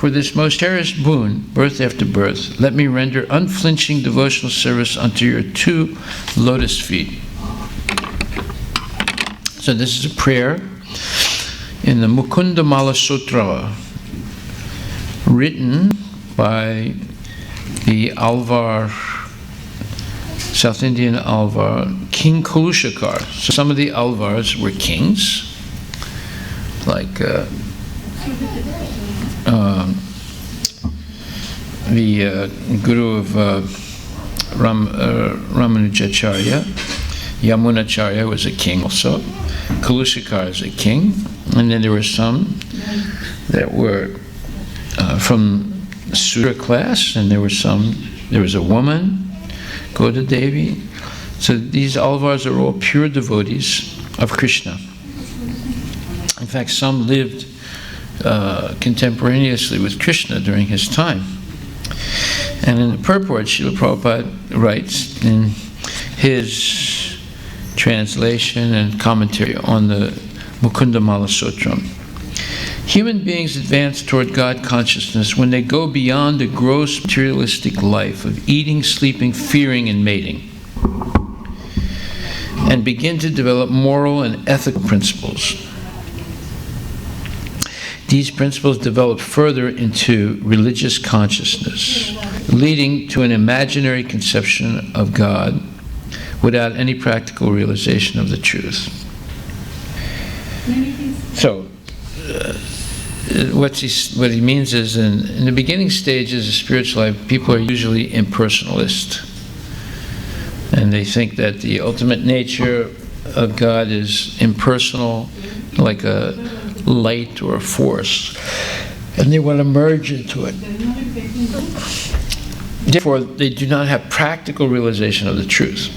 For this most cherished boon, birth after birth, let me render unflinching devotional service unto your 2 lotus feet. So this is a prayer in the Mukunda Mala Sutra, written by the Alvar, South Indian Alvar, King Kalushakar. So some of the Alvars were kings, like the guru of Ramanujacharya, Yamunacharya was a king also. Kalushakar is a king. And then there were some that were from Sudra class, and there was a woman, Goda Devi. So these Alvars are all pure devotees of Krishna. In fact, some lived contemporaneously with Krishna during his time. And in the purport, Srila Prabhupada writes in his translation and commentary on the Mukunda Mala Sutra, human beings advance toward God consciousness when they go beyond the gross materialistic life of eating, sleeping, fearing, and mating, and begin to develop moral and ethical principles. These principles develop further into religious consciousness, leading to an imaginary conception of God without any practical realization of the truth. So, what he means is, in the beginning stages of spiritual life, people are usually impersonalist. And they think that the ultimate nature of God is impersonal, like a light or a force. And they want to merge into it. Therefore, they do not have practical realization of the truth.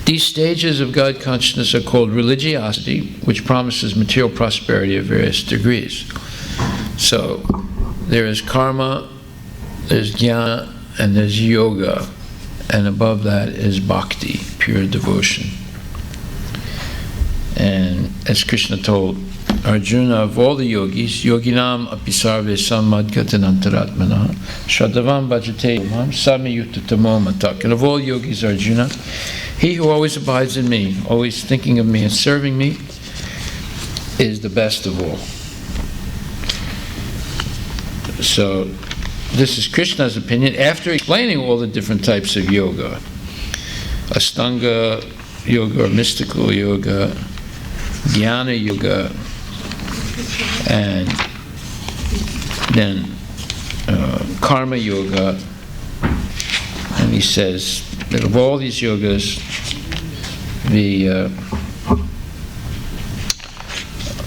These stages of God consciousness are called religiosity, which promises material prosperity of various degrees. So, there is karma, there's jnana, and there's yoga. And above that is bhakti, pure devotion. And as Krishna told Arjuna, of all the yogis, yoginam apisarve sammadgatanantaratmana shadavam bhajate mam samyutatamo matak. And of all yogis, Arjuna, he who always abides in me, always thinking of me and serving me, is the best of all. So, this is Krishna's opinion after explaining all the different types of yoga. Astanga yoga, or mystical yoga, jnana yoga, and then karma yoga. And he says that of all these yogas, the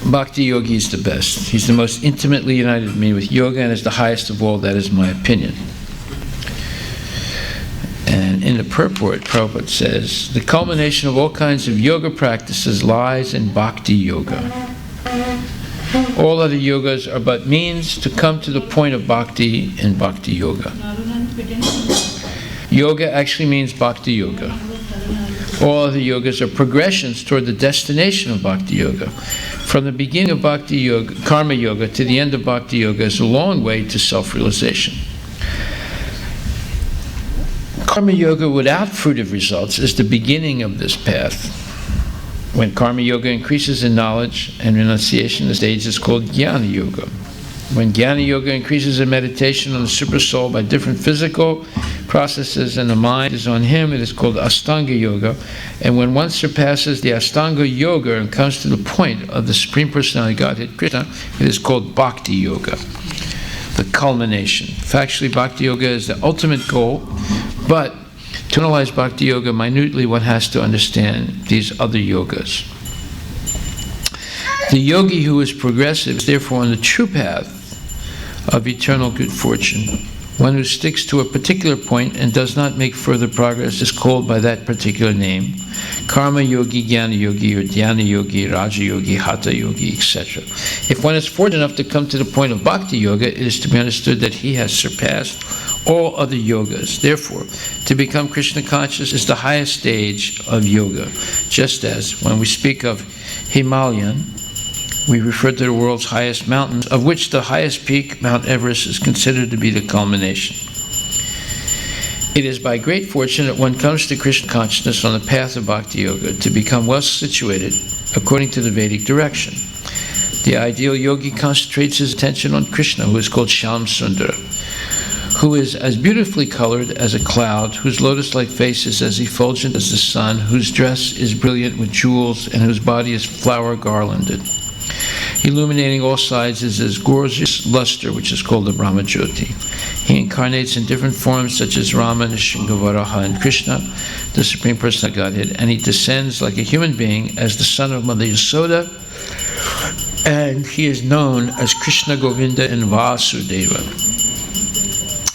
Bhakti Yogi is the best. He's the most intimately united with me with yoga and is the highest of all. That is my opinion. And in the purport, Prabhupada says, the culmination of all kinds of yoga practices lies in Bhakti Yoga. All other yogas are but means to come to the point of Bhakti in Bhakti Yoga. Yoga actually means Bhakti Yoga. All other yogas are progressions toward the destination of Bhakti Yoga. From the beginning of Bhakti Yoga, Karma Yoga, to the end of Bhakti Yoga is a long way to self-realization. Karma Yoga without fruitive results is the beginning of this path. When Karma Yoga increases in knowledge and renunciation, the stage is called Jnana Yoga. When Jnana Yoga increases in meditation on the Super Soul by different physical processes and the mind is on Him, it is called Astanga Yoga. And when one surpasses the Astanga Yoga and comes to the point of the Supreme Personality Godhead, Krishna, it is called Bhakti Yoga, the culmination. Factually, Bhakti Yoga is the ultimate goal, but to analyze Bhakti Yoga minutely, one has to understand these other yogas. The yogi who is progressive is therefore on the true path of eternal good fortune. One who sticks to a particular point and does not make further progress is called by that particular name. Karma Yogi, Jnana Yogi, or Dhyana Yogi, Raja Yogi, Hatha Yogi, etc. If one is fortunate enough to come to the point of Bhakti Yoga, it is to be understood that he has surpassed all other yogas. Therefore, to become Krishna conscious is the highest stage of yoga. Just as when we speak of Himalayan, We refer to the world's highest mountains, of which the highest peak, Mount Everest, is considered to be the culmination. It is by great fortune that one comes to Krishna consciousness on the path of Bhakti Yoga to become well situated according to the Vedic direction. The ideal yogi concentrates his attention on Krishna, who is called Shyam Sundara, who is as beautifully colored as a cloud, whose lotus-like face is as effulgent as the sun, whose dress is brilliant with jewels, and whose body is flower garlanded. Illuminating all sides is his gorgeous luster, which is called the Brahma Jyoti. He incarnates in different forms such as Rama, Nrsimha, and Krishna, the Supreme Personality of Godhead, and he descends like a human being as the son of Mother Yasoda, and he is known as Krishna Govinda and Vasudeva.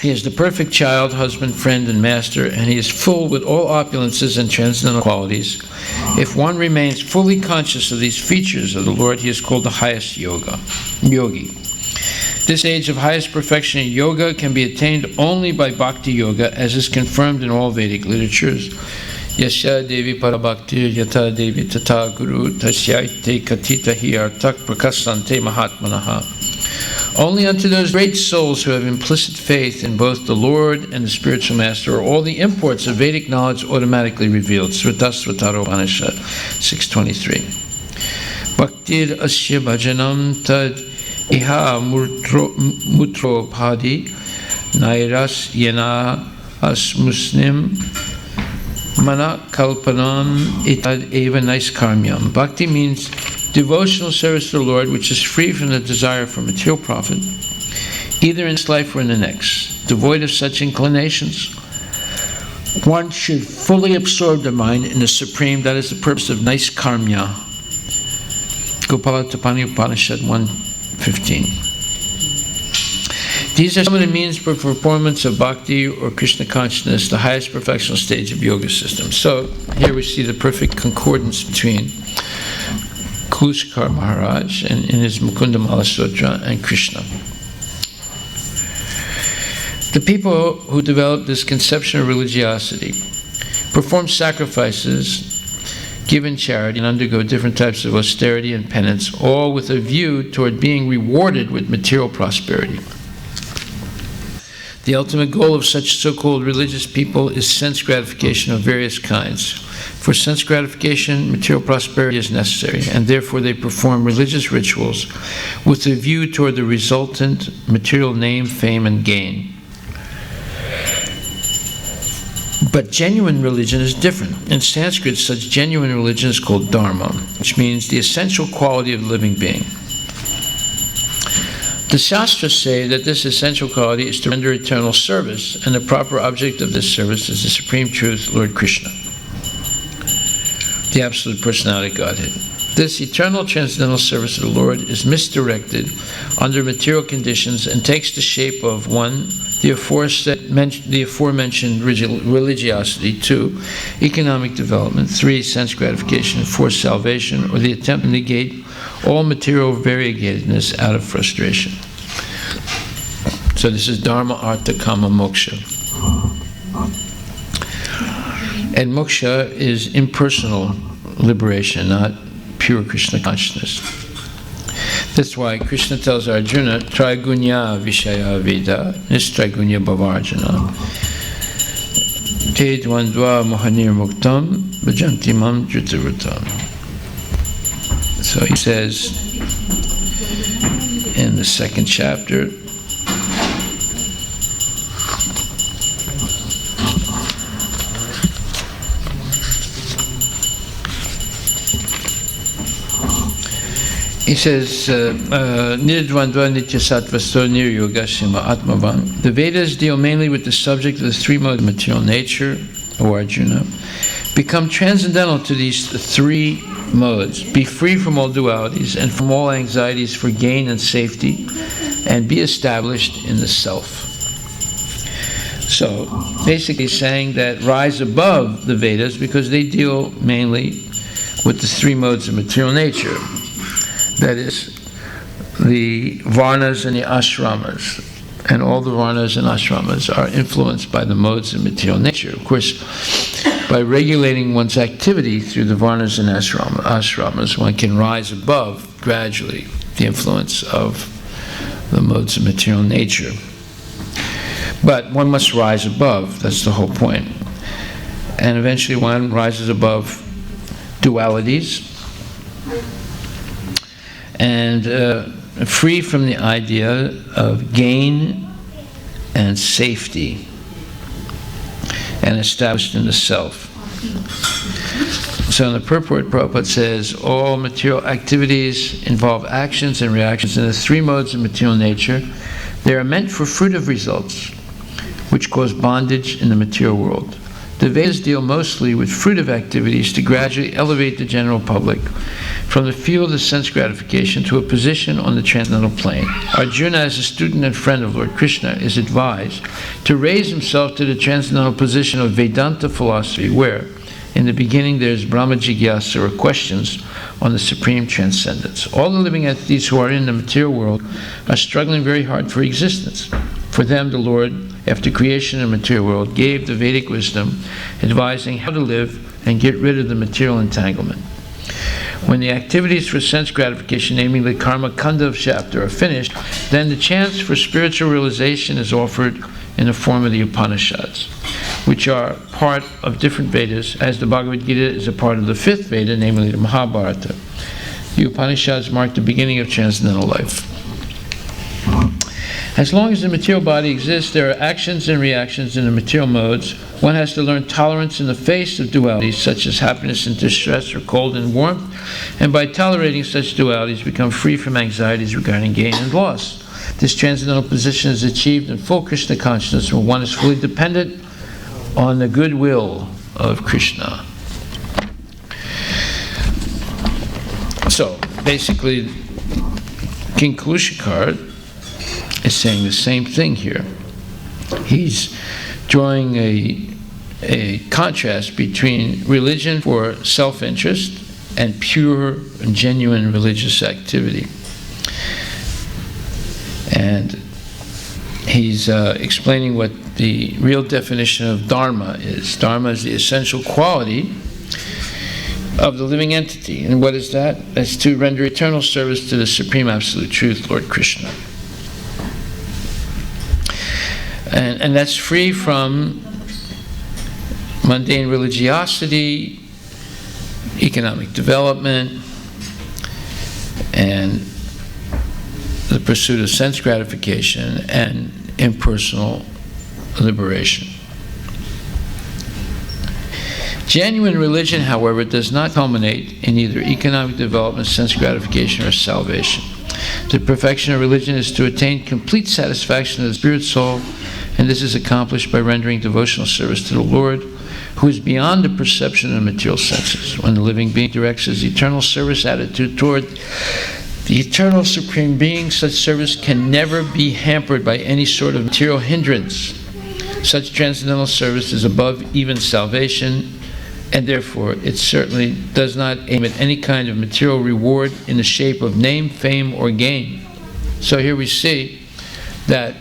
He is the perfect child, husband, friend, and master, and he is full with all opulences and transcendental qualities. If one remains fully conscious of these features of the Lord, he is called the highest yogi. This stage of highest perfection in yoga can be attained only by bhakti yoga, as is confirmed in all Vedic literatures. Yasya Devi Parabhaktir Yata Devi Tata Guru Tasyaite Katita Hiyartak Prakasante Mahatmanaha. Only unto those great souls who have implicit faith in both the Lord and the spiritual master are all the imports of Vedic knowledge automatically revealed. Srutasvataro Upanishad 623. Bhaktir asya bhajanam tad iha mutro padi nairas yena asmusnim mana kalpanam itad eva naiskarmyam. Bhakti means devotional service to the Lord, which is free from the desire for material profit, either in this life or in the next. Devoid of such inclinations, one should fully absorb the mind in the Supreme. That is the purpose of Naiskarmya. Gopala Upanishad 1:15. These are some of the means for performance of bhakti or Krishna consciousness, the highest perfectional stage of yoga system. So here we see the perfect concordance between Kushkar Maharaj and in his Mukundamala Sutra and Krishna. The people who develop this conception of religiosity perform sacrifices, give in charity, and undergo different types of austerity and penance, all with a view toward being rewarded with material prosperity. The ultimate goal of such so-called religious people is sense gratification of various kinds. For sense gratification, material prosperity is necessary, and therefore they perform religious rituals with a view toward the resultant material name, fame, and gain. But genuine religion is different. In Sanskrit, such genuine religion is called dharma, which means the essential quality of the living being. The Shastras say that this essential quality is to render eternal service, and the proper object of this service is the Supreme Truth, Lord Krishna, the Absolute Personality of Godhead. This eternal transcendental service of the Lord is misdirected under material conditions and takes the shape of 1. The aforementioned religiosity, 2. Economic development, 3. Sense gratification, 4. Salvation, or the attempt to negate all material variegatedness out of frustration. So this is Dharma, Artha, Kama, Moksha. And moksha is impersonal liberation, not pure Krishna consciousness. That's why Krishna tells Arjuna, Traigunya Vishaya Veda, Nistraigunya Bhavarjana, Te Dvandva Mohanir Muktam, Bhajantimam Dritarutam. So he says in the 2nd chapter, he says, Nirdvandva Nityasattvasto Niryogasima Atmavan. The Vedas deal mainly with the subject of the 3 modes of material nature, O Arjuna. Become transcendental to these 3 modes. Be free from all dualities and from all anxieties for gain and safety, and be established in the self. So, basically saying that rise above the Vedas because they deal mainly with the 3 modes of material nature. That is, the varnas and the ashramas. And all the varnas and ashramas are influenced by the modes of material nature. Of course, By regulating one's activity through the varnas and ashramas, one can rise above, gradually, the influence of the modes of material nature. But one must rise above, that's the whole point. And eventually one rises above dualities and free from the idea of gain and safety, and established in the self. So in the purport, Prabhupada says, all material activities involve actions and reactions in the three modes of material nature. They are meant for fruitive results, which cause bondage in the material world. The Vedas deal mostly with fruitive activities to gradually elevate the general public from the field of sense gratification to a position on the transcendental plane. Arjuna, as a student and friend of Lord Krishna, is advised to raise himself to the transcendental position of Vedanta philosophy, where, in the beginning, there is Brahma Jigyasa, or questions on the supreme transcendence. All the living entities who are in the material world are struggling very hard for existence. For them, the Lord, after creation of the material world, gave the Vedic wisdom advising how to live and get rid of the material entanglement. When the activities for sense gratification, namely the karma kanda of chapter, are finished, then the chance for spiritual realization is offered in the form of the Upanishads, which are part of different Vedas, as the Bhagavad Gita is a part of the fifth Veda, namely the Mahabharata. The Upanishads mark the beginning of transcendental life. As long as the material body exists, there are actions and reactions in the material modes. One has to learn tolerance in the face of dualities, such as happiness and distress, or cold and warmth, and by tolerating such dualities, become free from anxieties regarding gain and loss. This transcendental position is achieved in full Krishna consciousness, where one is fully dependent on the goodwill of Krishna. So, basically, King Kushikar is saying the same thing here. He's drawing a contrast between religion for self-interest and pure and genuine religious activity. And he's explaining what the real definition of dharma is. Dharma is the essential quality of the living entity. And what is that? That's to render eternal service to the Supreme Absolute Truth, Lord Krishna. And that's free from mundane religiosity, economic development, and the pursuit of sense gratification and impersonal liberation. Genuine religion, however, does not culminate in either economic development, sense gratification, or salvation. The perfection of religion is to attain complete satisfaction of the spirit soul, and this is accomplished by rendering devotional service to the Lord, who is beyond the perception of the material senses. When the living being directs his eternal service attitude toward the eternal Supreme Being, such service can never be hampered by any sort of material hindrance. Such transcendental service is above even salvation, and therefore it certainly does not aim at any kind of material reward in the shape of name, fame, or gain. So here we see that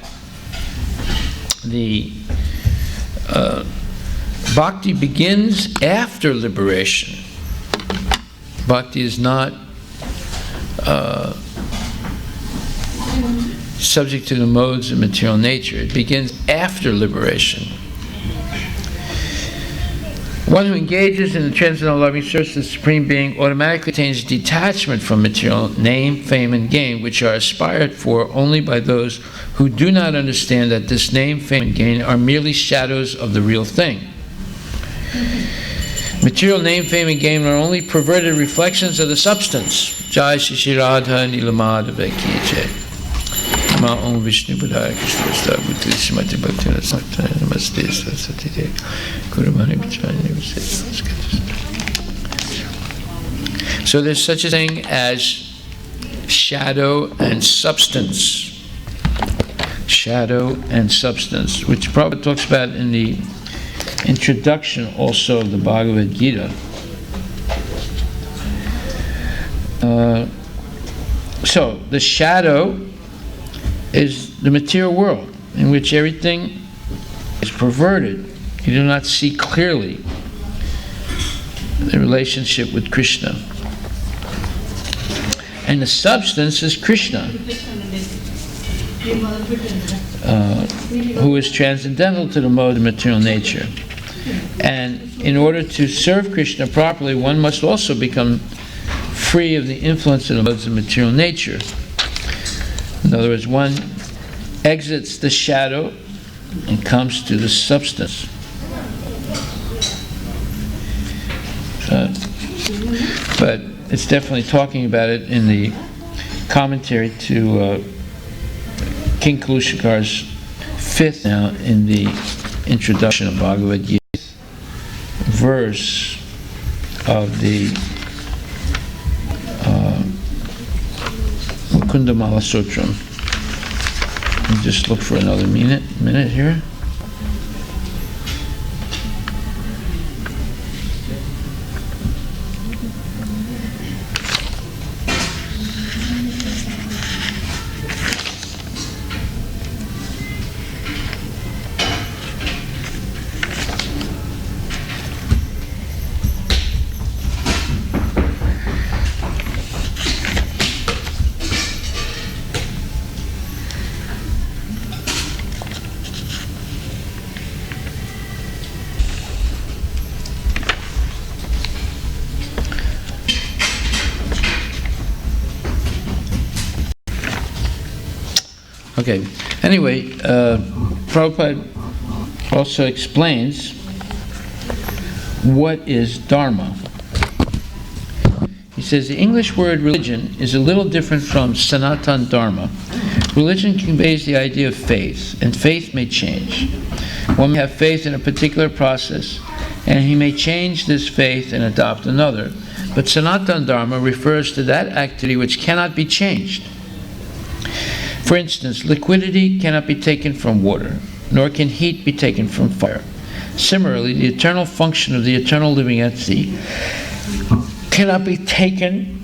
the bhakti begins after liberation. Bhakti is not subject to the modes of material nature. It begins after liberation. One who engages in the transcendental loving service to the Supreme Being automatically attains detachment from material name, fame, and gain, which are aspired for only by those who do not understand that this name, fame, and gain are merely shadows of the real thing. Material name, fame, and gain are only perverted reflections of the substance. Jai Shri Radha Nilamadava Ki Jai. Ma Om Vishnu Padaya Krishna Vasta Bhutri Srimati Bhaktivinoda Sattva Namaste Saraswati Devi Gurumani Vichani Vichari. So there's such a thing as shadow and substance. Shadow and substance, which Prabhupada talks about in the introduction also of the Bhagavad Gita. So the shadow is the material world in which everything is perverted. You do not see clearly. the relationship with Krishna. And the substance is Krishna, who is transcendental to the mode of material nature. And in order to serve Krishna properly, one must also become free of the influence of the modes of material nature. In other words, one exits the shadow and comes to the substance. But it's definitely talking about it in the commentary to King Kalushakar's fifth now in the introduction of Bhagavad Gita verse of the Mukundamala Sutram. Let me just look for another minute here. Okay, anyway, Prabhupada also explains what is Dharma. He says the English word religion is a little different from Sanatan Dharma. Religion conveys the idea of faith, and faith may change. One may have faith in a particular process, and he may change this faith and adopt another. But Sanatan Dharma refers to that activity which cannot be changed. For instance, liquidity cannot be taken from water, nor can heat be taken from fire. Similarly, the eternal function of the eternal living entity cannot be taken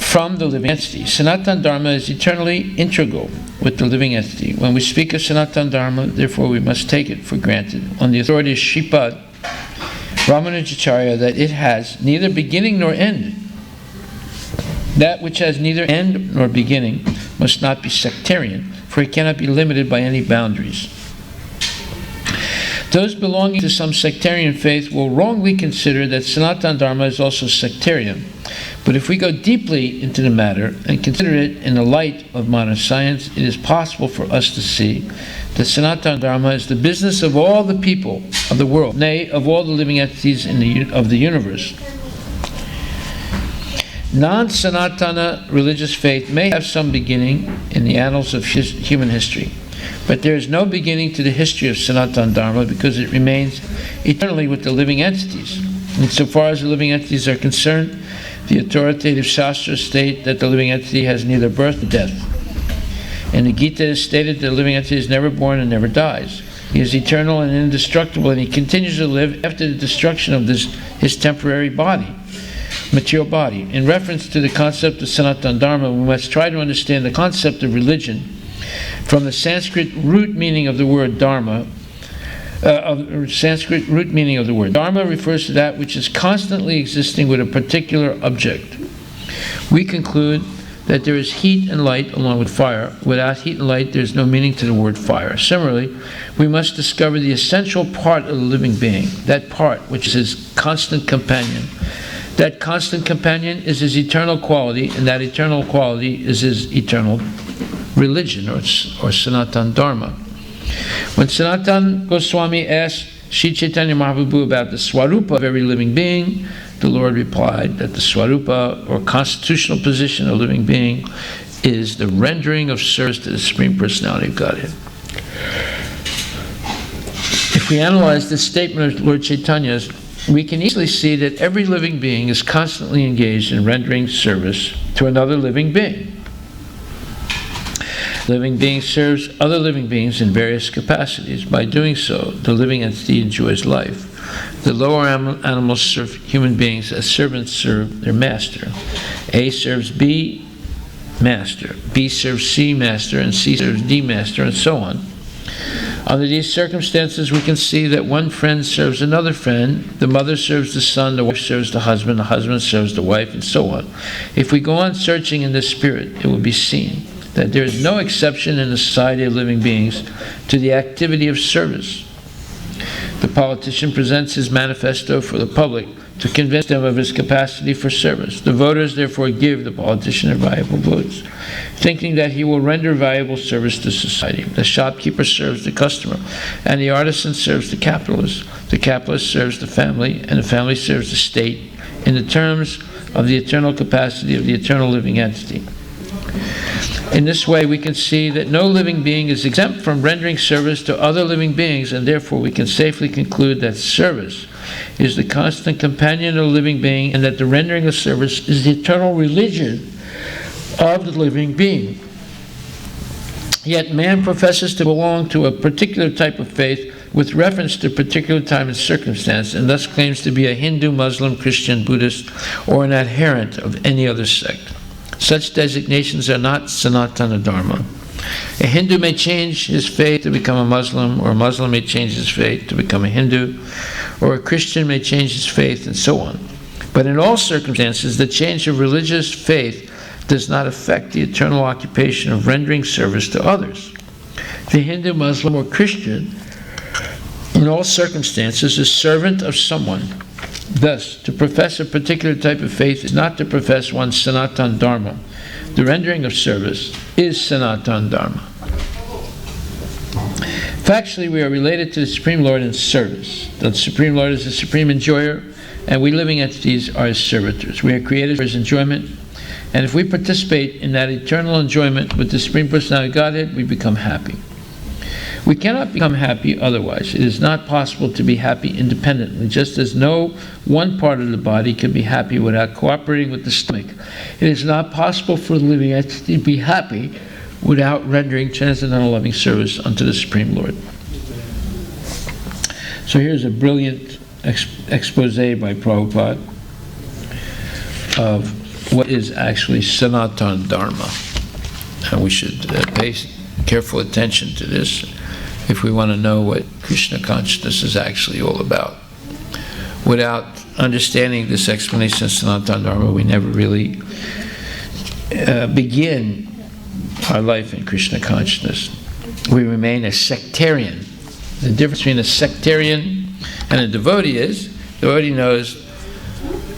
from the living entity. Sanatan Dharma is eternally integral with the living entity. When we speak of Sanatan Dharma, therefore we must take it for granted, on the authority of Shripad Ramanujacharya, that it has neither beginning nor end. That which has neither end nor beginning must not be sectarian, for it cannot be limited by any boundaries. Those belonging to some sectarian faith will wrongly consider that Sanatan Dharma is also sectarian. But if we go deeply into the matter and consider it in the light of modern science, it is possible for us to see that Sanatan Dharma is the business of all the people of the world, nay, of all the living entities of the universe. Non-Sanatana religious faith may have some beginning in the annals of human history, but there is no beginning to the history of Sanatana Dharma because it remains eternally with the living entities. Insofar as the living entities are concerned, the authoritative Shastras state that the living entity has neither birth nor death. In the Gita it is stated that the living entity is never born and never dies. He is eternal and indestructible, and he continues to live after the destruction of his temporary body. Material body. In reference to the concept of Sanatana Dharma, we must try to understand the concept of religion from the Sanskrit root meaning of the word Dharma. Dharma refers to that which is constantly existing with a particular object. We conclude that there is heat and light along with fire. Without heat and light, there is no meaning to the word fire. Similarly, we must discover the essential part of the living being, that part which is his constant companion. That constant companion is his eternal quality, and that eternal quality is his eternal religion, or Sanatana Dharma. When Sanatana Goswami asked Sri Chaitanya Mahaprabhu about the Swarupa of every living being, the Lord replied that the Swarupa, or constitutional position of a living being, is the rendering of service to the Supreme Personality of Godhead. If we analyze this statement of Lord Chaitanya's, we can easily see that every living being is constantly engaged in rendering service to another living being. Living being serves other living beings in various capacities. By doing so, the living entity enjoys life. The lower animals serve human beings as servants serve their master. A serves B, master. B serves C, master, and C serves D, master, and so on. Under these circumstances, we can see that one friend serves another friend, the mother serves the son, the wife serves the husband serves the wife, and so on. If we go on searching in the spirit, it will be seen that there is no exception in the society of living beings to the activity of service. The politician presents his manifesto for the public to convince them of his capacity for service. The voters therefore give the politician their valuable votes, thinking that he will render valuable service to society. The shopkeeper serves the customer, and the artisan serves the capitalist. The capitalist serves the family, and the family serves the state in the terms of the eternal capacity of the eternal living entity. In this way, we can see that no living being is exempt from rendering service to other living beings, and therefore we can safely conclude that service is the constant companion of the living being, and that the rendering of service is the eternal religion of the living being. Yet man professes to belong to a particular type of faith with reference to a particular time and circumstance, and thus claims to be a Hindu, Muslim, Christian, Buddhist, or an adherent of any other sect. Such designations are not Sanatana Dharma. A Hindu may change his faith to become a Muslim, or a Muslim may change his faith to become a Hindu, or a Christian may change his faith, and so on. But in all circumstances, the change of religious faith does not affect the eternal occupation of rendering service to others. The Hindu, Muslim, or Christian, in all circumstances, is servant of someone. Thus, to profess a particular type of faith is not to profess one's Sanatana Dharma. The rendering of service is Sanatana Dharma. Factually, we are related to the Supreme Lord in service. The Supreme Lord is the supreme enjoyer, and we living entities are his servitors. We are created for his enjoyment, and if we participate in that eternal enjoyment with the Supreme Personality of Godhead, we become happy. We cannot become happy otherwise. It is not possible to be happy independently, just as no one part of the body can be happy without cooperating with the stomach. It is not possible for the living entity to be happy without rendering transcendental loving service unto the Supreme Lord. So here's a brilliant expose by Prabhupada of what is actually Sanatana Dharma. And we should pay careful attention to this if we want to know what Krishna consciousness is actually all about. Without understanding this explanation of Sanatana Dharma, we never really begin our life in Krishna consciousness. We remain a sectarian. The difference between a sectarian and a devotee is, the devotee knows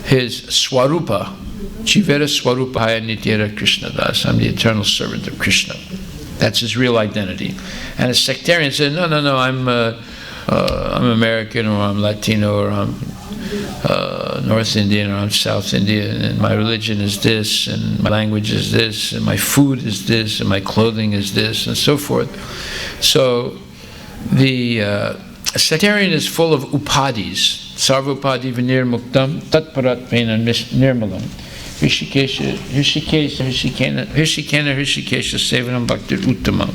his Swarupa, Chivera Swarupaya Nityera Krishna Das. I'm the eternal servant of Krishna. That's his real identity. And a sectarian says, no, I'm American, or I'm Latino, or I'm North Indian, or I'm South Indian, and my religion is this, and my language is this, and my food is this, and my clothing is this, and so forth. So the sectarian is full of upadis. Sarvupadi vinir muktam tatparat vena nirmalam. Hrishikesha sevanam bhaktir uttama.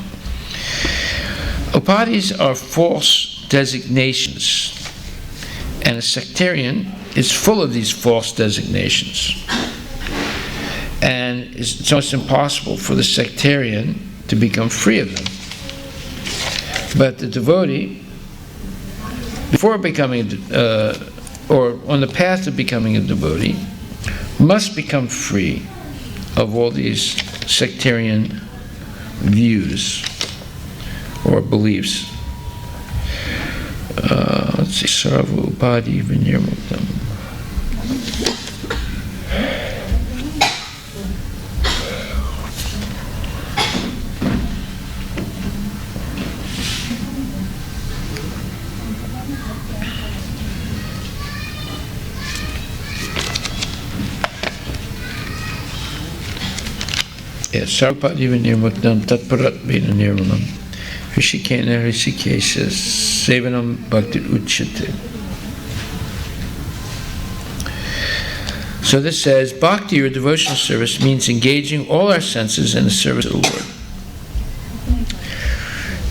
Upadis are false designations, and a sectarian is full of these false designations. And it's almost impossible for the sectarian to become free of them. But the devotee, before becoming, or on the path to becoming a devotee, must become free of all these sectarian views or beliefs. Let's see, Sarva Upadi Vinirmuktam. Yes, Sarvapadi Vinirmuktam Tatparat Vena Nirmalam Hrishikena Hrishikesha Sevanam Bhakti Uchyate. So this says, Bhakti, or devotional service, means engaging all our senses in the service of the Lord,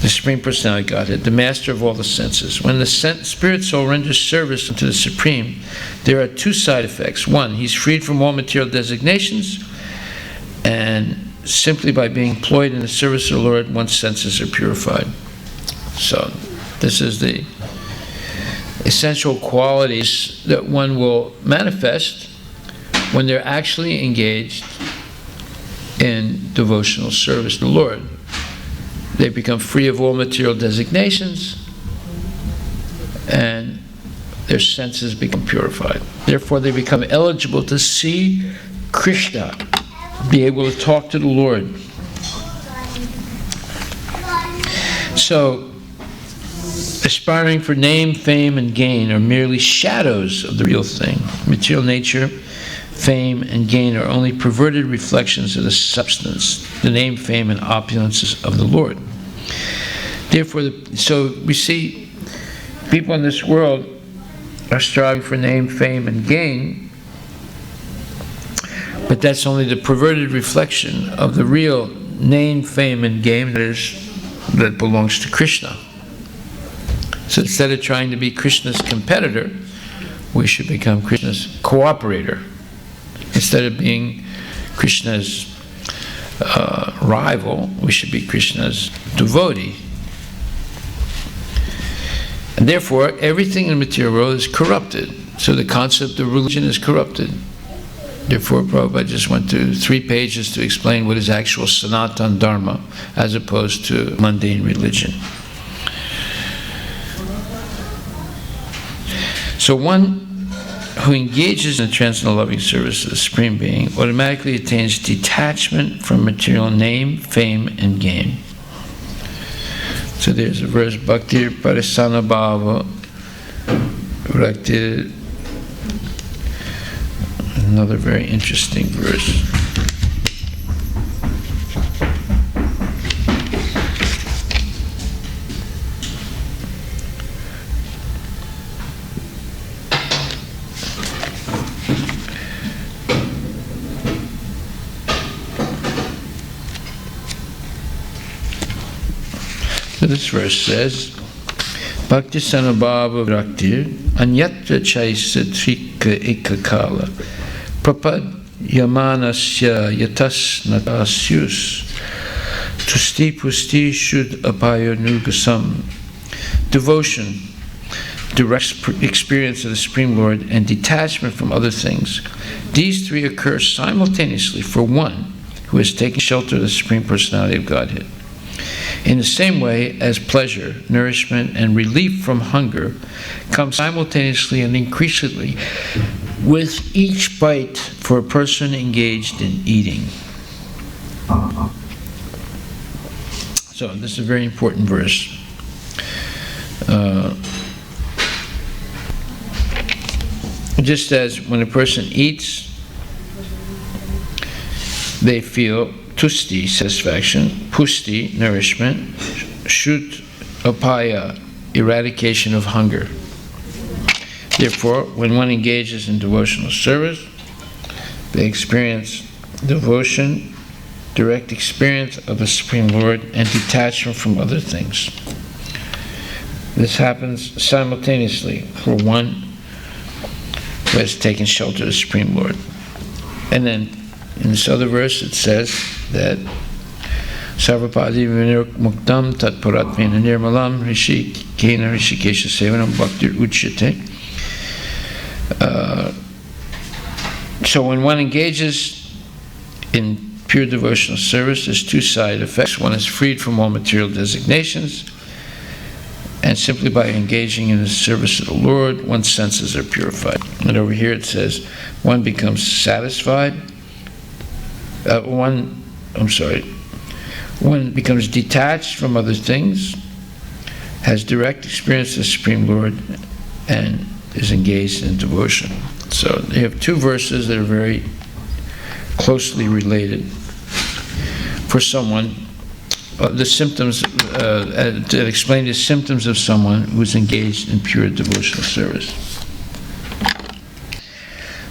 the Supreme Personality of Godhead, the master of all the senses. When the spirit soul renders service unto the Supreme, there are two side effects. One, he's freed from all material designations, and simply by being employed in the service of the Lord, one's senses are purified. So this is the essential qualities that one will manifest when they're actually engaged in devotional service to the Lord. They become free of all material designations, and their senses become purified. Therefore, they become eligible to see Krishna, be able to talk to the Lord. So, aspiring for name, fame, and gain are merely shadows of the real thing. Material nature, fame, and gain are only perverted reflections of the substance, the name, fame, and opulences of the Lord. Therefore, so we see people in this world are striving for name, fame, and gain, but that's only the perverted reflection of the real name, fame, and gain that belongs to Krishna. So instead of trying to be Krishna's competitor, we should become Krishna's cooperator. Instead of being Krishna's rival, we should be Krishna's devotee. And therefore, everything in the material world is corrupted. So the concept of religion is corrupted. Therefore, Prabhupada just went through 3 pages to explain what is actual Sanatana Dharma as opposed to mundane religion. So one who engages in the transcendental loving service of the Supreme Being automatically attains detachment from material name, fame, and gain. So there's a verse, Bhaktir Parisana Bhava, Bhaktir, another very interesting verse. This verse says, Bhakti Sanabhava Bhaktir Anyatra Chaisa Trika Ekakala Prapad Yamanasya Yatas Natasyus Tusti Pusti Shud Apaya Nugasam. Devotion, direct experience of the Supreme Lord, and detachment from other things. These 3 occur simultaneously for one who has taken shelter of the Supreme Personality of Godhead. In the same way as pleasure, nourishment, and relief from hunger come simultaneously and increasingly with each bite for a person engaged in eating. So this is a very important verse. Just as when a person eats, they feel tusti, satisfaction, pusti, nourishment, shut, apaya, eradication of hunger. Therefore, when one engages in devotional service, they experience devotion, direct experience of the Supreme Lord, and detachment from other things. This happens simultaneously for one who has taken shelter of the Supreme Lord. And then in this other verse it says that Sarvapadi Muktam Tat Paratmena Nirmalam Rishi Kena Rishikesha Sevanam Bhaktir Uchyate. So when one engages in pure devotional service, there's 2 side effects. One is freed from all material designations, and simply by engaging in the service of the Lord, one's senses are purified. And over here it says, one becomes satisfied. One becomes detached from other things, has direct experience of the Supreme Lord, and is engaged in devotion. So they have 2 verses that are very closely related for someone. The symptoms, to explain the symptoms of someone who is engaged in pure devotional service.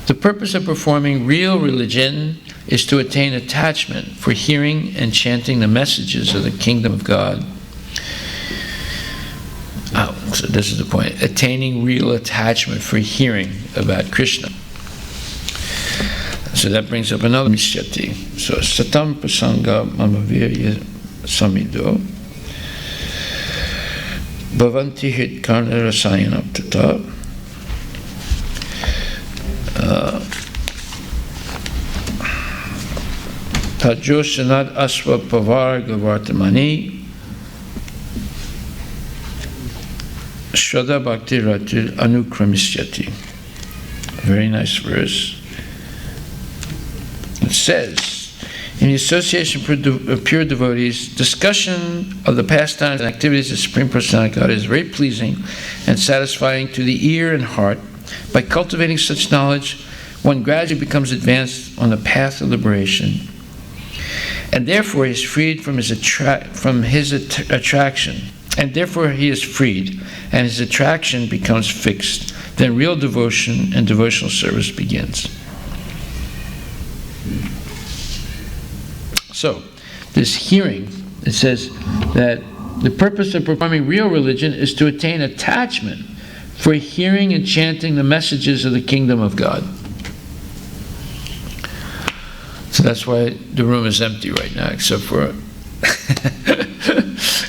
The purpose of performing real religion is to attain attachment for hearing and chanting the messages of the kingdom of God. So this is the point. Attaining real attachment for hearing about Krishna. So that brings up another misyati. So satam prasanga mamavirya samido Bhavanti hit karna rasayanaptata. Tajoshanad asva pavarga vartamani. Shraddha bhakti ratir anukramisyati. Very nice verse. It says, in the association of pure devotees, discussion of the pastimes and activities of Supreme Personality God is very pleasing and satisfying to the ear and heart. By cultivating such knowledge, one gradually becomes advanced on the path of liberation, and therefore he is freed from his attraction. And therefore he is freed, and his attraction becomes fixed. Then real devotion and devotional service begins. So, this hearing, it says that the purpose of performing real religion is to attain attachment for hearing and chanting the messages of the kingdom of God. So that's why the room is empty right now, except for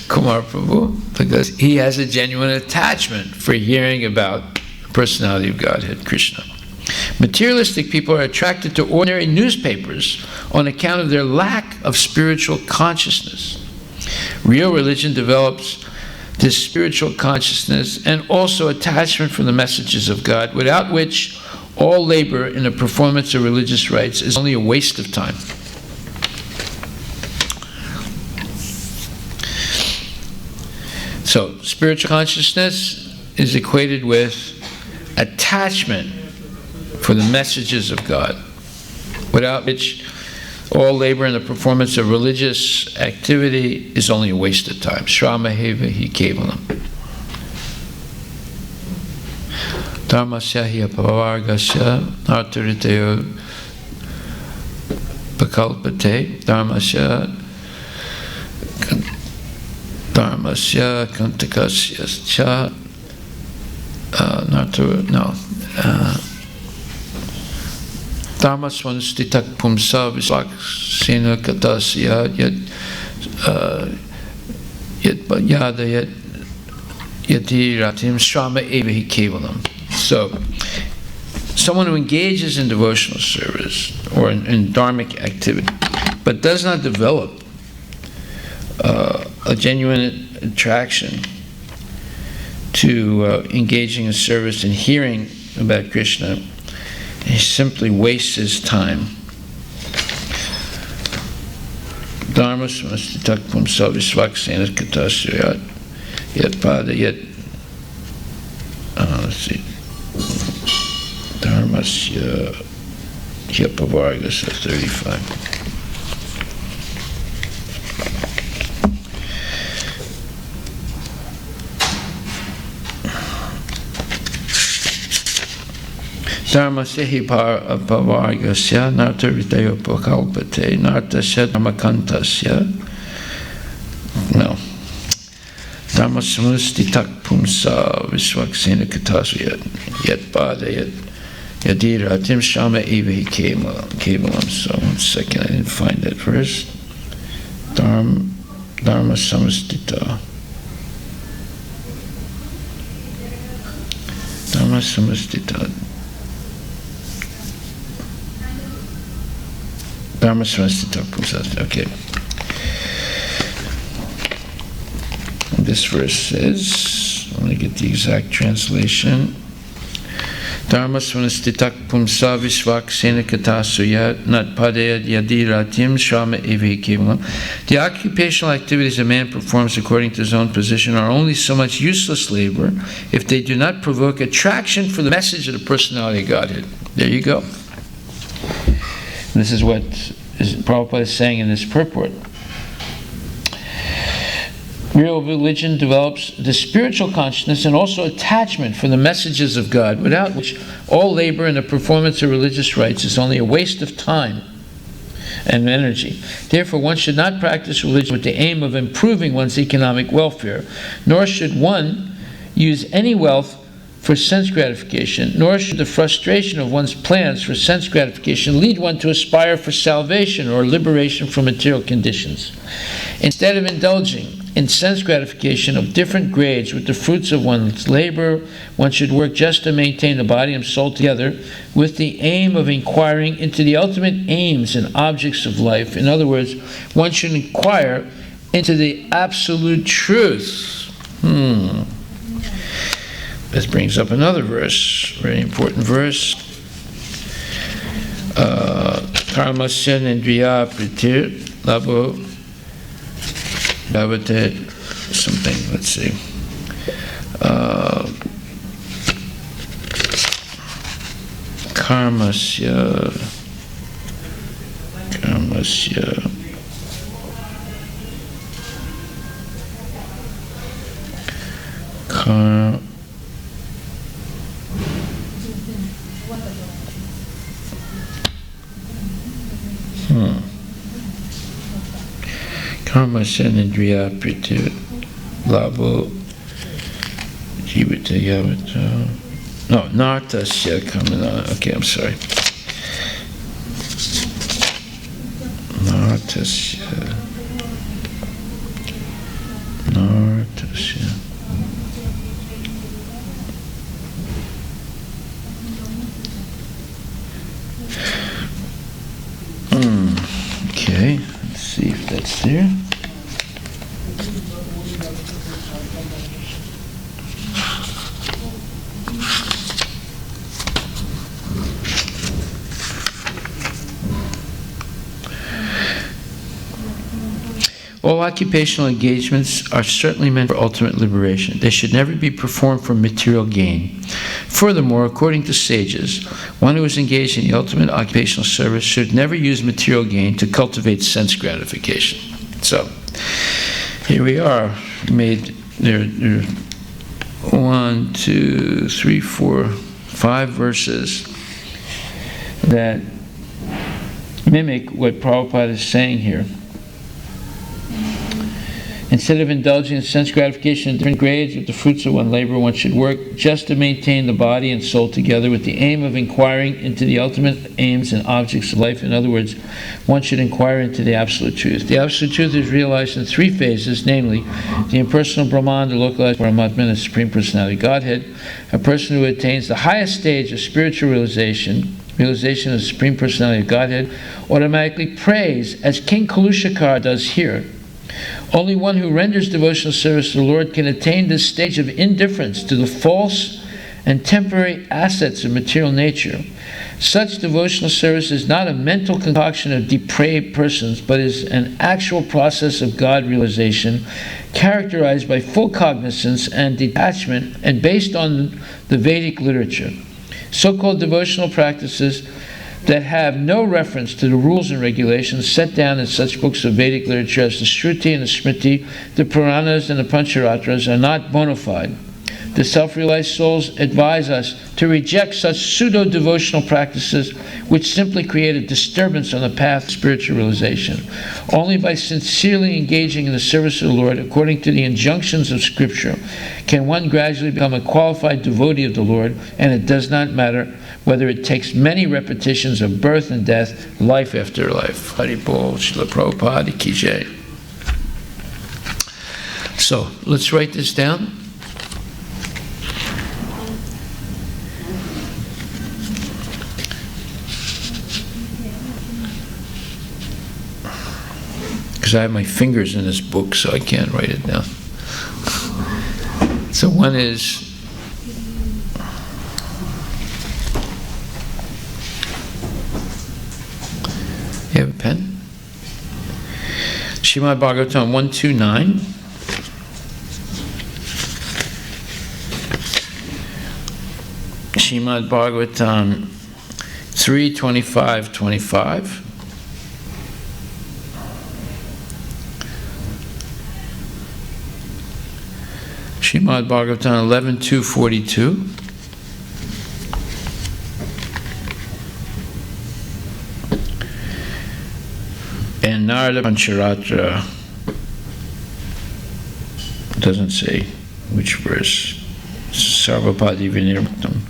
Kumar Prabhu, because he has a genuine attachment for hearing about the personality of Godhead, Krishna. Materialistic people are attracted to ordinary newspapers on account of their lack of spiritual consciousness. Real religion develops this spiritual consciousness and also attachment for the messages of God, without which all labor in the performance of religious rites is only a waste of time. So, spiritual consciousness is equated with attachment for the messages of God, without which all labor in the performance of religious activity is only a waste of time. Shramaheva hi kevalam. Dharmasya hi apavargasya nartaritayo pakalpate. Dharmasya kantakasya cha Dharmasvanstitak pumsa visvaksena katasya yat yada yati ratim shrama evahi kevalam. So, someone who engages in devotional service or in dharmic activity, but does not develop a genuine attraction to engaging in service and hearing about Krishna, he simply wastes his time. Dharma samastitak pumsa visvaksena katasya yat pada yat let's see. Dharmasya Hyapavargas 35. Dharmasya Hyapavargasya Narta Ritaya Pakalpate Nartasya Dharmakantasya. No. Dharma samustitak pumsa visvaksena katasya yat pada yat yadira tim shama evahi kevalam. So, 1 second, I didn't find that verse. Dharma samastita. Dharma samastita. Dharma samastita pumsa. Okay. This verse says, let me get the exact translation. Dharma svanestitak pumsa visvaksena katasuyat nat padayat yadiratim shama evi kevalam. The occupational activities a man performs according to his own position are only so much useless labor if they do not provoke attraction for the message of the personality of Godhead. There you go. And this is what Prabhupada is saying in this purport. Real religion develops the spiritual consciousness and also attachment for the messages of God, without which all labor in the performance of religious rites is only a waste of time and energy. Therefore, one should not practice religion with the aim of improving one's economic welfare, nor should one use any wealth for sense gratification, nor should the frustration of one's plans for sense gratification lead one to aspire for salvation or liberation from material conditions. Instead of indulging in sense gratification of different grades with the fruits of one's labor. One should work just to maintain the body and soul together with the aim of inquiring into the ultimate aims and objects of life. In other words, one should inquire into the absolute truth. This brings up another verse, very important verse. Karmasya nendriya pritir labo bhavate something, let's see. Karmasya Karmasya nendriya pritir labo jivita yavata. No, nartasya kamana. Okay, I'm sorry. Nartasya. Okay, let's see if that's there. All occupational engagements are certainly meant for ultimate liberation. They should never be performed for material gain. Furthermore, according to sages, one who is engaged in the ultimate occupational service should never use material gain to cultivate sense gratification. So, here we are. Made there 1, 2, 3, 4, 5 verses that mimic what Prabhupada is saying here. Instead of indulging in sense gratification in different grades with the fruits of one labor, one should work just to maintain the body and soul together with the aim of inquiring into the ultimate aims and objects of life. In other words, one should inquire into the absolute truth. The absolute truth is realized in 3 phases, namely, the impersonal Brahman, the localized Paramatma, and the Supreme Personality of Godhead. A person who attains the highest stage of spiritual realization of the Supreme Personality of Godhead, automatically prays, as King Kalushakar does here. Only one who renders devotional service to the Lord can attain this stage of indifference to the false and temporary assets of material nature. Such devotional service is not a mental concoction of depraved persons, but is an actual process of God realization, characterized by full cognizance and detachment, and based on the Vedic literature. So-called devotional practices that have no reference to the rules and regulations set down in such books of Vedic literature as the Shruti and the Smriti, the Puranas and the Pancharatras are not bona fide. The self-realized souls advise us to reject such pseudo-devotional practices which simply create a disturbance on the path of spiritual realization. Only by sincerely engaging in the service of the Lord according to the injunctions of Scripture can one gradually become a qualified devotee of the Lord, and it does not matter whether it takes many repetitions of birth and death, life after life. Hari Bol, Srila Prabhupada Ki Jai. So, let's write this down. Because I have my fingers in this book, so I can't write it down. So one is, you have a pen? Srimad Bhagavatam 129. Srimad Bhagavatam 3:25-25. Srimad Bhagavatam 11:242. And Narada Pancharatra, doesn't say which verse. Sarvapadi Vinirmuktam.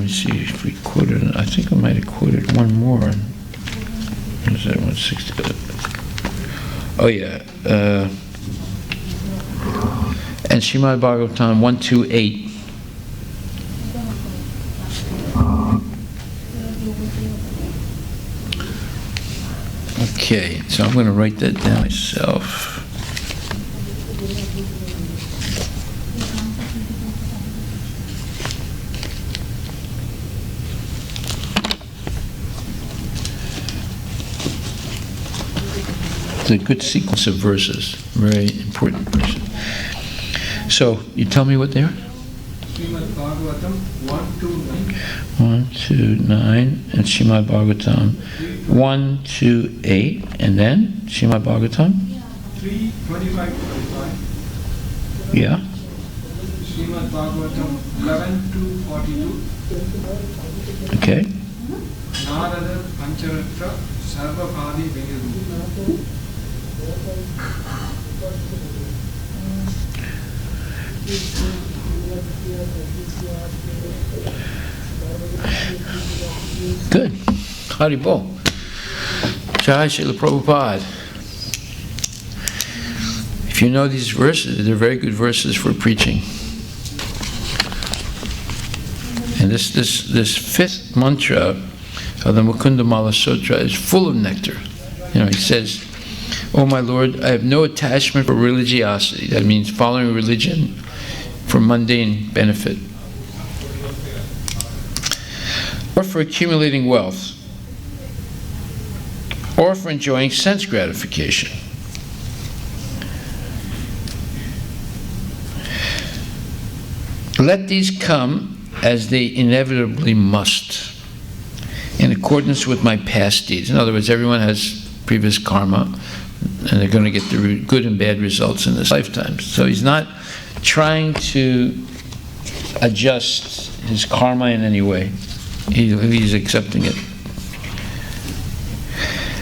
me see if we quoted, I think I might have quoted one more. What is that, 160? Oh yeah. And Srimad Bhagavatam 128. Okay, so I'm going to write that down myself. It's a good sequence of verses, very important verses. So, you tell me what they are? Srimad Bhagavatam 129. 129, and Srimad Bhagavatam 128, and then Srimad Bhagavatam 3:25-45. Yeah. Srimad Bhagavatam 11-42. Okay. Narada Pancharatra Sarvapadi Viniru. Good. Haribol. Jai Srila Prabhupada. If you know these verses, they're very good verses for preaching. And this fifth mantra of the Mukundamala Sutra is full of nectar. You know, he says, "Oh my Lord, I have no attachment for religiosity." That means following religion for mundane benefit, or for accumulating wealth, or for enjoying sense gratification. Let these come as they inevitably must, in accordance with my past deeds. In other words, everyone has previous karma, and they're going to get the good and bad results in this lifetime. So he's not trying to adjust his karma in any way. He's accepting it.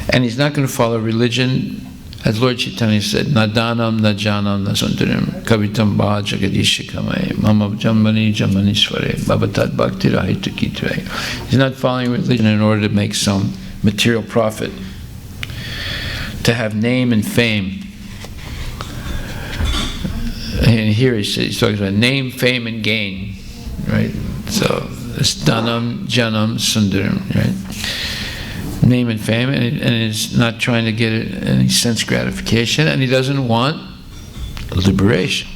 And he's not going to follow religion, as Lord Chaitanya said, "Nadanam, najanam, nasundarim, kavitam ba jagadishikamai, mama jambani jambanisware, babatat bhakti rahitukitre." He's not following religion in order to make some material profit, to have name and fame. And here he's talking about name, fame, and gain, right? So it's dhanam, janam, sundaram, right? Name and fame, and he's not trying to get any sense gratification, and he doesn't want liberation.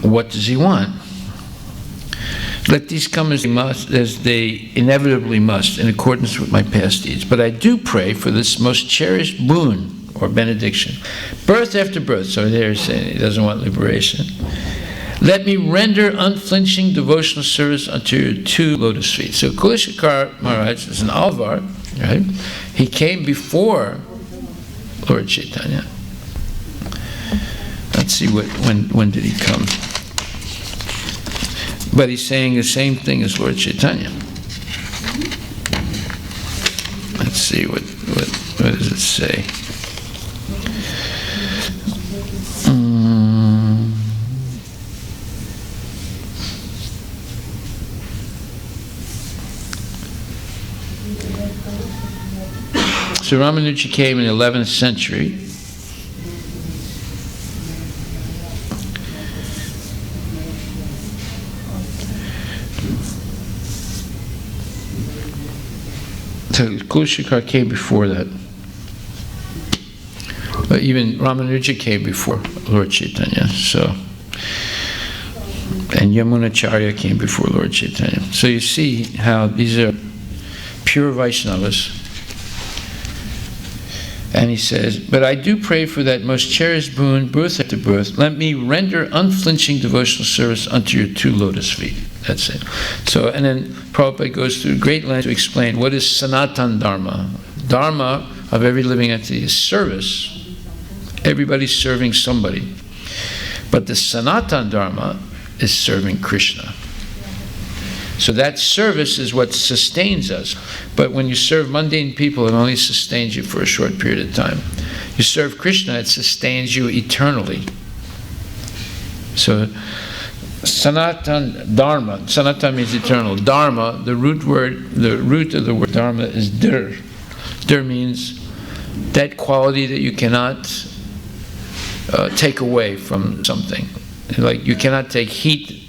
What does he want? Let these come as they inevitably must, in accordance with my past deeds. But I do pray for this most cherished boon, or benediction, birth after birth. So there he's saying he doesn't want liberation. Let me render unflinching devotional service unto your two lotus feet. So Kulishakar Maharaj is an Alvar, right? He came before Lord Chaitanya. Let's see when did he come? But he's saying the same thing as Lord Chaitanya. Let's see what does it say? So Ramanuja came in the 11th century. So Kulishakar came before that. But even Ramanuja came before Lord Chaitanya. So, and Yamunacharya came before Lord Chaitanya. So you see how these are pure Vaishnavas. And he says, but I do pray for that most cherished boon, birth after birth. Let me render unflinching devotional service unto your two lotus feet. That's it. So, and then Prabhupada goes through great length to explain what is Sanatan Dharma. Dharma of every living entity is service. Everybody's serving somebody. But the Sanatan Dharma is serving Krishna. So that service is what sustains us. But when you serve mundane people, it only sustains you for a short period of time. You serve Krishna, it sustains you eternally. So Sanatan Dharma. Sanatan means eternal. Dharma, the root of the word Dharma is dir. Dir means that quality that you cannot take away from something. Like you cannot take heat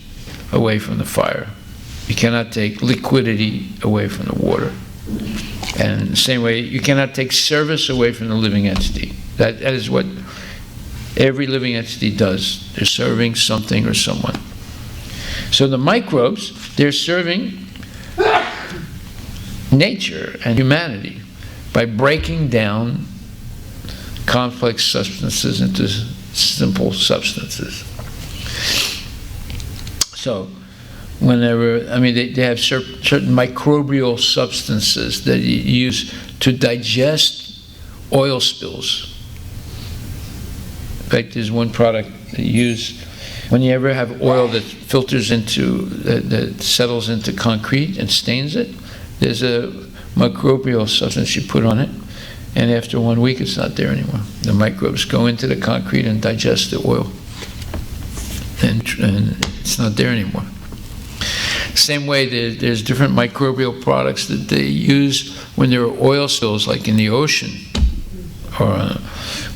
away from the fire. You cannot take liquidity away from the water. And in the same way, you cannot take service away from the living entity. That is what every living entity does. They're serving something or someone. So the microbes, they're serving nature and humanity by breaking down complex substances into simple substances. So whenever, they have certain microbial substances that you use to digest oil spills. In fact, there's one product that you use when you ever have oil that filters into, that settles into concrete and stains it. There's a microbial substance you put on it, and after 1 week it's not there anymore. The microbes go into the concrete and digest the oil, and it's not there anymore. Same way, there's different microbial products that they use when there are oil spills, like in the ocean or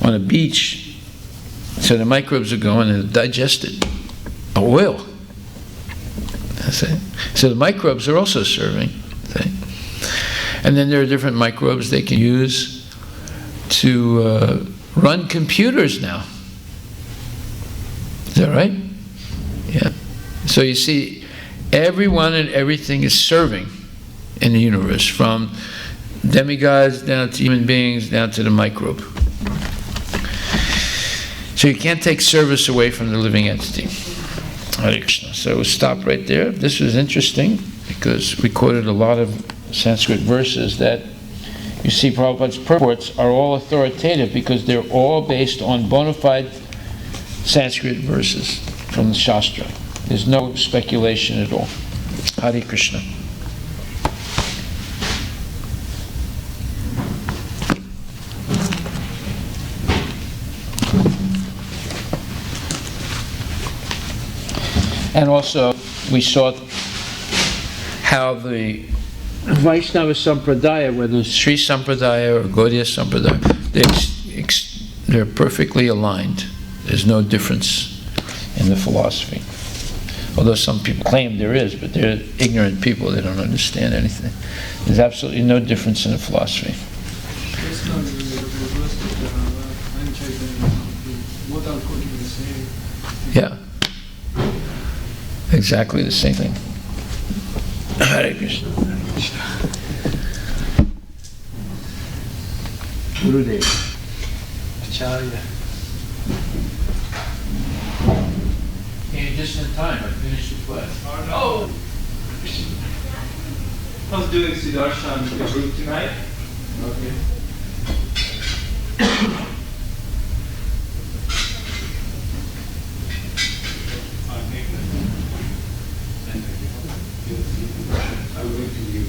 on a beach. So the microbes are going and digest it. Oil. That's it. So the microbes are also serving. See? And then there are different microbes they can use to run computers now. Is that right? Yeah. So you see, everyone and everything is serving in the universe, from demigods down to human beings, down to the microbe. So you can't take service away from the living entity. Hare Krishna. So we'll stop right there. This was interesting because we quoted a lot of Sanskrit verses that, you see, Prabhupada's purports are all authoritative because they're all based on bona fide Sanskrit verses from the Shastra. There's no speculation at all. Hare Krishna. And also, we saw how the Vaishnava Sampradaya, whether Sri Sampradaya or Gaudiya Sampradaya, they're perfectly aligned. There's no difference in the philosophy. Although some people claim there is, but they're ignorant people, they don't understand anything. There's absolutely no difference in the philosophy. Yeah. Exactly the same thing. Hare Krishna. Gurudev. Acharya. Came just in time. I finished the class. Oh! I was doing Siddharshan with the group tonight. Okay. I will wait till you.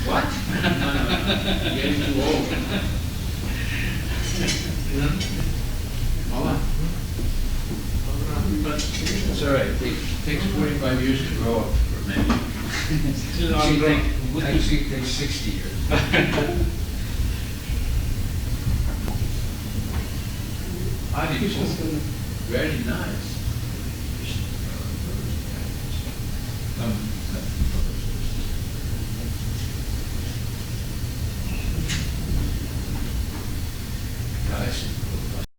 What? You're getting too old. Mama. takes 45 years to grow up for many. Actually it takes 60 years. Very nice.